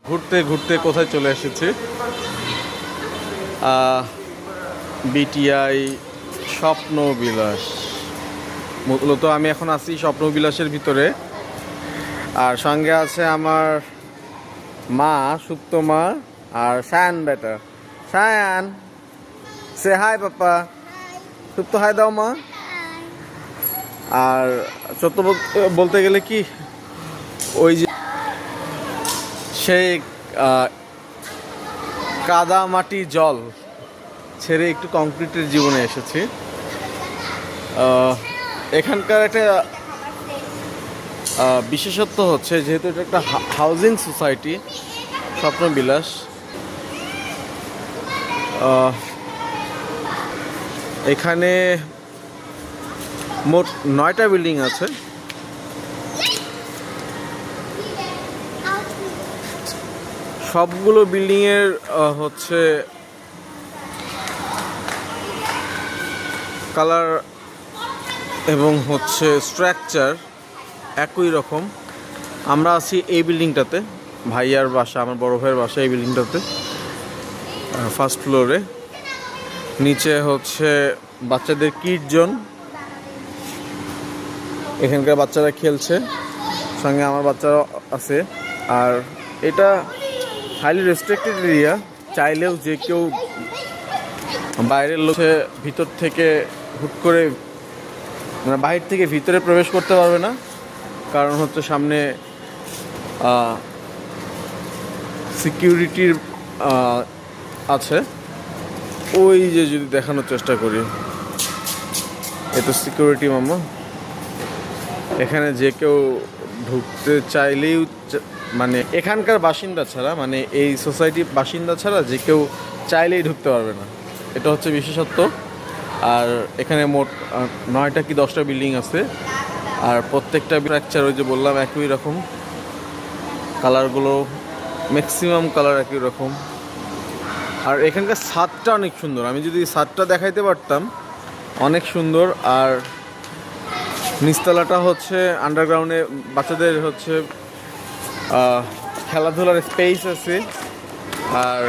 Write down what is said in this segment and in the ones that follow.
ঘুরতে ঘুরতে কোথায় চলে এসেছি, বিটিআই স্বপ্নবিলাস। মূলত আমি এখন আছি স্বপ্নবিলাসের ভিতরে, আর সঙ্গে আছে আমার মা, সুপ্ত মা, আর সায়ান বেটা। সায়ান, সে হাই পাপা। সুপ্ত হাই দাও মা। আর সত্য বলতে গেলে কি, ওই যে সেই কাদা মাটি জল ছেড়ে একটু কংক্রিটের জীবনে এসেছি। এখানকার একটা বিশেষত্ব হচ্ছে, যেহেতু এটা একটা হাউজিং সোসাইটি স্বপ্নবিলাস, এখানে মোট 9টা বিল্ডিং আছে। সবগুলো বিল্ডিংয়ের হচ্ছে কালার এবং হচ্ছে স্ট্রাকচার একই রকম। আমরা আছি এই বিল্ডিংটাতে, ভাইয়ার বাসা, আমার বড় ভাইয়ের বাসা এই বিল্ডিংটাতে, ফার্স্ট ফ্লোরে। নিচে হচ্ছে বাচ্চাদের কিড জোন, এখানকার বাচ্চারা খেলছে, সঙ্গে আমার বাচ্চারা আছে। আর এটা হাইলি রেস্ট্রিক্টেড এরিয়া, চাইলেও যে কেউ বাইরের লোক ভিতর থেকে হুট করে, মানে বাহির থেকে ভিতরে প্রবেশ করতে পারবে না, কারণ হচ্ছে সামনে সিকিউরিটির আছে। ওই যে যদি দেখানোর চেষ্টা করি, এটা সিকিউরিটি মামা। এখানে যে কেউ ঢুকতে চাইলেই, মানে এখানকার বাসিন্দা ছাড়া, মানে এই সোসাইটির বাসিন্দা ছাড়া যে কেউ চাইলেই ঢুকতে পারবে না, এটা হচ্ছে বিশেষত্ব। আর এখানে মোট 9টা কি 10টা বিল্ডিং আছে, আর প্রত্যেকটা স্ট্রাকচার ওই যে বললাম একই রকম, কালারগুলো ম্যাক্সিমাম কালার একই রকম। আর এখানকার ছাদটা অনেক সুন্দর, আমি যদি ছাদটা দেখাইতে পারতাম, অনেক সুন্দর। আর নিচতলাটা হচ্ছে আন্ডারগ্রাউন্ডে বাচ্চাদের হচ্ছে খেলাধুলার স্পেস আছে। আর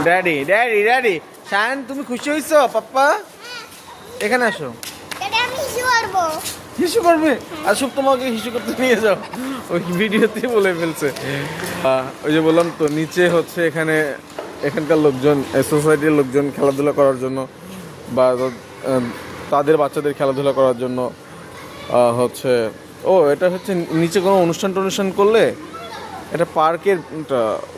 ড্যাডি ড্যাডি ড্যাডি শায়ন, তুমি খুশি হয়েছো পাপ্পা? এখানে আসো, হিসু করবে। আর সব তোমাকে হিসু করতে নিয়ে যাও, ওই ভিডিওতে বলে ফেলছে। ওই যে বললাম তো, নিচে হচ্ছে এখানকার লোকজন, সোসাইটির লোকজন খেলাধুলা করার জন্য বা তাদের বাচ্চাদের খেলাধুলা করার জন্য হচ্ছে, এটা হচ্ছে নিচে কোনো অনুষ্ঠান করলে এটা পার্কের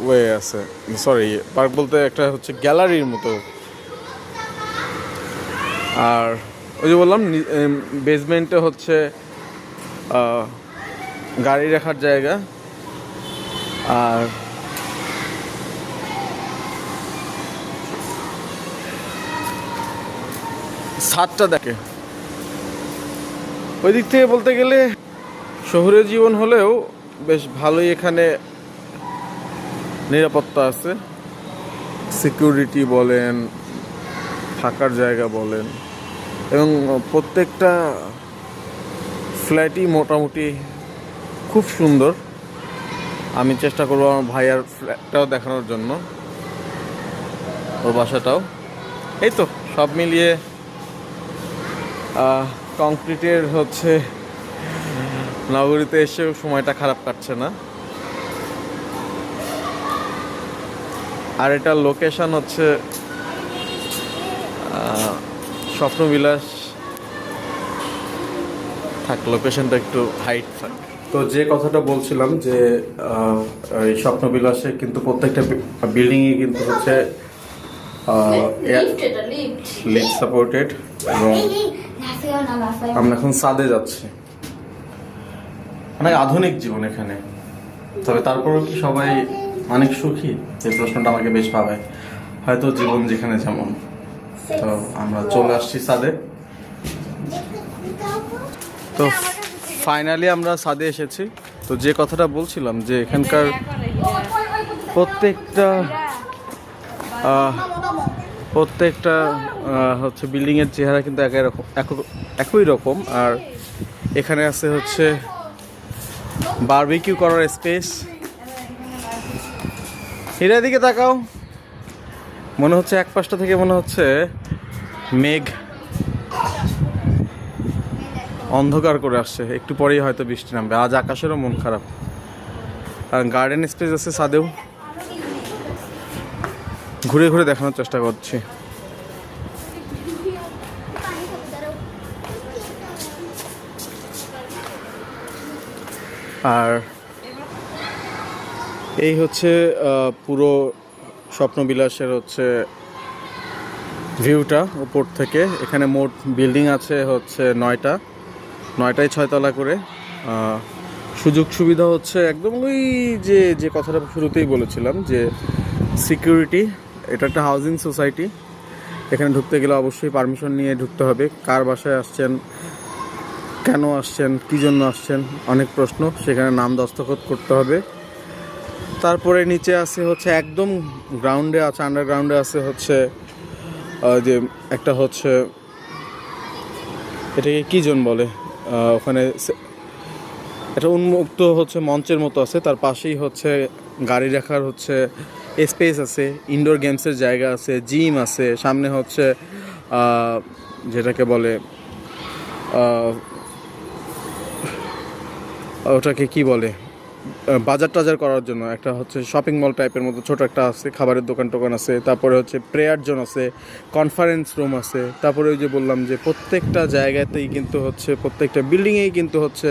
ওয়ে আছে, সরি পার্ক বলতে একটা হচ্ছে গ্যালারির মতো। আর ওই যে বললাম বেসমেন্টে হচ্ছে গাড়ি রাখার জায়গা। আর ছাদটা দেখে, ওই দিক থেকে বলতে গেলে শহুরে জীবন হলেও বেশ ভালোই এখানে নিরাপত্তা আছে। সিকিউরিটি বলেন, থাকার জায়গা বলেন, এবং প্রত্যেকটা ফ্ল্যাটই মোটামুটি খুব সুন্দর। আমি চেষ্টা করবো আমার ভাইয়ার ফ্ল্যাটটাও দেখানোর জন্য, ওর বাসাটাও। এই তো সব মিলিয়ে কংক্রিটের হচ্ছে নগরীতে এসেও সময়টা খারাপ কাটছে না। আর এটার লোকেশন হচ্ছে স্বপ্নবিলাস। থাক, লোকেশনটা একটু হাইট থাক। তো যে কথাটা বলছিলাম যে এই স্বপ্নবিলাসে কিন্তু প্রত্যেকটা বিল্ডিংই কিন্তু হচ্ছে লিফট সাপোর্টেড, এবং আমরা এখন ছাদে যাচ্ছি। অনেক আধুনিক জীবন এখানে, তবে তারপরেও কি সবাই অনেক সুখী? এই প্রশ্নটা আমাকে বেশ ভাবায়। হয়তো জীবন যেখানে যেমন। তো আমরা চলে আসছি ছাদে। তো ফাইনালি আমরা ছাদে এসেছি। তো যে কথাটা বলছিলাম যে এখানকার প্রত্যেকটা হচ্ছে বিল্ডিংয়ের চেহারা কিন্তু একই রকম। আর এখানে আছে হচ্ছে বারবিকিউ করার স্পেস। এর দিকে তাকাও, মনে হচ্ছে এক পাশটা থেকে মনে হচ্ছে মেঘ অন্ধকার করে আসছে, একটু পরেই হয়তো বৃষ্টি নামবে। আজ আকাশেরও মন খারাপ। আর গার্ডেন স্পেস আছে ছাদেও, ঘুরে ঘুরে দেখানোর চেষ্টা করছি। আর এই হচ্ছে পুরো স্বপ্নবিলাসের হচ্ছে ভিউটা উপর থেকে। এখানে মোট বিল্ডিং আছে হচ্ছে 9টায় 6 তলা করে। সুযোগ সুবিধা হচ্ছে একদম ওই যে কথাটা শুরুতেই বলেছিলাম যে সিকিউরিটি। এটা একটা হাউজিং সোসাইটি, এখানে ঢুকতে গেলে অবশ্যই পারমিশন নিয়ে ঢুকতে হবে। কার বাসায় আসছেন, কেন আসছেন, কী জন্য আসছেন, অনেক প্রশ্ন। সেখানে নাম দস্তখত করতে হবে। তারপরে নিচে আছে হচ্ছে একদম গ্রাউন্ডে আছে, আন্ডারগ্রাউন্ডে আছে হচ্ছে যে একটা হচ্ছে এটাকে কী জোন বলে, ওখানে একটা উন্মুক্ত হচ্ছে মঞ্চের মতো আছে। তার পাশেই হচ্ছে গাড়ি রাখার হচ্ছে স্পেস আছে, ইনডোর গেমসের জায়গা আছে, জিম আছে। সামনে হচ্ছে যেটাকে বলে ওটাকে কি বলে, বাজার টাজার করার জন্য একটা হচ্ছে শপিং মল টাইপের মতো ছোট একটা আছে, খাবারের দোকান টোকান আছে। তারপরে হচ্ছে প্রেয়ার জোন আছে, কনফারেন্স রুম আছে। তারপরে ওই যে বললাম যে প্রত্যেকটা জায়গাতেই কিন্তু হচ্ছে, প্রত্যেকটা বিল্ডিংয়েই কিন্তু হচ্ছে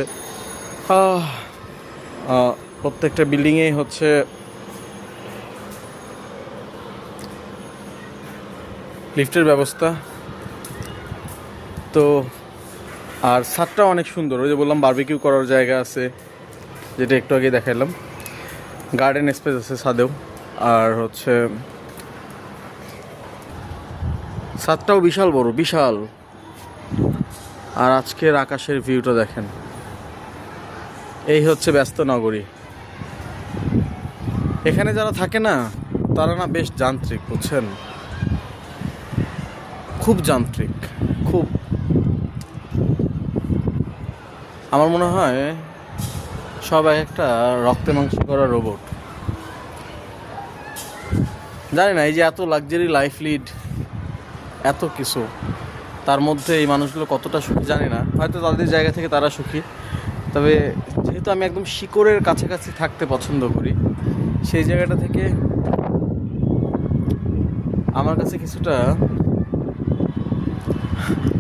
প্রত্যেকটা বিল্ডিংয়েই হচ্ছে লিফটের ব্যবস্থা। তো আর ছাদটা অনেক সুন্দর। ওই যে বললাম বারবিকিউ করার জায়গা আছে, যেটা একটু আগে দেখালাম। গার্ডেন স্পেস আছে ছাদেও। আর হচ্ছে ছাদটাও বিশাল বড়, বিশাল। আর আজকের আকাশের ভিউটা দেখেন। এই হচ্ছে ব্যস্ত নগরী। এখানে যারা থাকে না, তারা না বেশ যান্ত্রিক, বুঝছেন, খুব যান্ত্রিক, খুব। আমার মনে হয় সব একটা রক্তে মাংসে করা রোবট। জানি না, এই যে এত লাক্সারি লাইফ লিড, এত কিছু, তার মধ্যে এই মানুষগুলো কতটা সুখী জানি না। হয়তো তাদের জায়গা থেকে তারা সুখী। তবে যেহেতু আমি একদম শিকড়ের কাছাকাছি থাকতে পছন্দ করি, সেই জায়গাটা থেকে আমার কাছে কিছুটা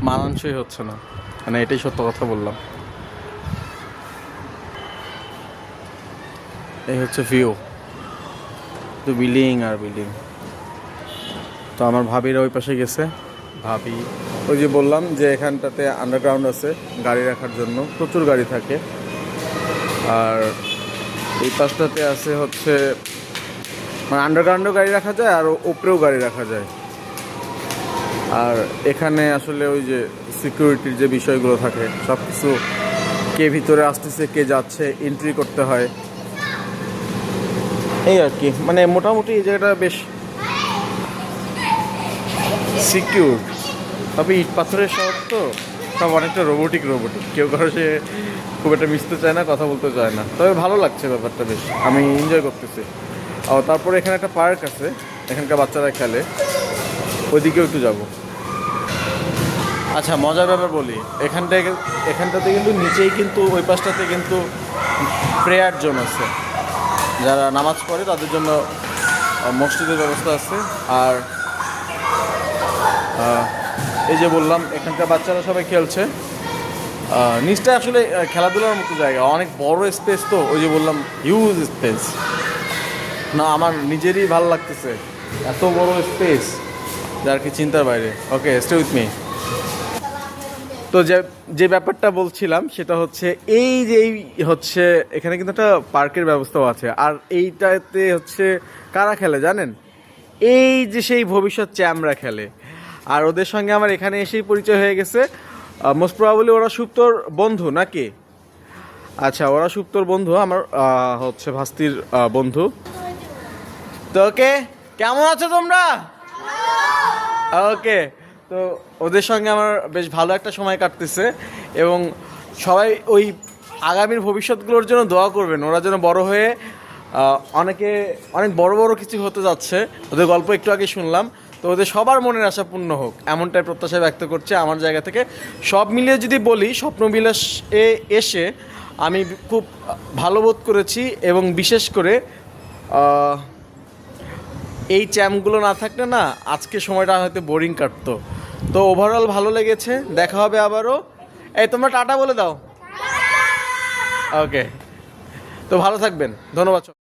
মানানসই হচ্ছে না। মানে এটাই সত্য কথা বললাম। এই হচ্ছে ভিউ, তো বিল্ডিং আর বিল্ডিং। তো আমার ভাবিরা ওই পাশে গেছে। ভাবি ওই যে বললাম যে এখানটাতে আন্ডারগ্রাউন্ড আছে গাড়ি রাখার জন্য, প্রচুর গাড়ি থাকে। আর এই পাশটাতে আছে হচ্ছে মানে আন্ডারগ্রাউন্ডেও গাড়ি রাখা যায় আর উপরেও গাড়ি রাখা যায়। আর এখানে আসলে ওই যে সিকিউরিটির যে বিষয়গুলো থাকে, সব কিছু, কে ভিতরে আসতেছে, কে যাচ্ছে, এন্ট্রি করতে হয়, এই আর কি। মানে মোটামুটি এই জায়গাটা বেশ সিকিউর। তবে ইট পাথরের শহর তো, সব অনেকটা রোবোটিক। কেউ কারো সে খুব একটা মিশতে চায় না, কথা বলতে চায় না। তবে ভালো লাগছে ব্যাপারটা, বেশ আমি এনজয় করতেছি। ও তারপরে এখানে একটা পার্ক আছে, এখানকার বাচ্চারা খেলে, ওইদিকেও একটু যাব। আচ্ছা, মজার ব্যাপার বলি, এখানটাতে কিন্তু নিচেই কিন্তু ওই পাশটাতে কিন্তু প্রেয়ার জোন আছে। যারা নামাজ পড়ে তাদের জন্য মসজিদের ব্যবস্থা আছে। আর এই যে বললাম এখানকার বাচ্চারা সবাই খেলছে। নিচটা আসলে খেলাধুলার মতো জায়গা, অনেক বড় স্পেস। তো ওই যে বললাম হিউজ স্পেস, না আমার নিজেরই ভালো লাগতেছে, এত বড় স্পেস যার কি চিন্তার বাইরে। ওকে, স্টে উইথ মি। তো যে ব্যাপারটা বলছিলাম সেটা হচ্ছে এই যে হচ্ছে এখানে কিন্তু একটা পার্কের ব্যবস্থাও আছে। আর এইটাতে হচ্ছে কারা খেলে জানেন? এই যে সেই ভবিষ্যৎ চ্যামরা খেলে। আর ওদের সঙ্গে আমার এখানে এসেই পরিচয় হয়ে গেছে। মোস্ট প্রবাবলি ওরা সুপ্তর বন্ধু নাকি? আচ্ছা, ওরা সুপ্তর বন্ধু, আমার হচ্ছে ভাস্তির বন্ধু। তো ওকে, কেমন আছো তোমরা? ওকে, তো ওদের সঙ্গে আমার বেশ ভালো একটা সময় কাটতেছে। এবং সবাই ওই আগামীর ভবিষ্যৎগুলোর জন্য দোয়া করবেন, ওরা যেন বড় হয়ে অনেক বড় বড় কিছু হতে যাচ্ছে। ওদের গল্প একটু আগে শুনলাম, তো ওদের সবার মনের আশা পূর্ণ হোক এমনটাই প্রত্যাশা ব্যক্ত করছে আমার জায়গা থেকে। সব মিলিয়ে যদি বলি, স্বপ্নবিলাসে এসে আমি খুব ভালো বোধ করেছি, এবং বিশেষ করে এই চ্যাম্পগুলো না থাকলে না আজকে সময়টা হয়তো বোরিং কাটতো। তো ওভারঅল ভালো লেগেছে, দেখা হবে আবারও। এই তোমরা টাটা বলে দাও। ওকে, তো ভালো থাকবেন, ধন্যবাদ।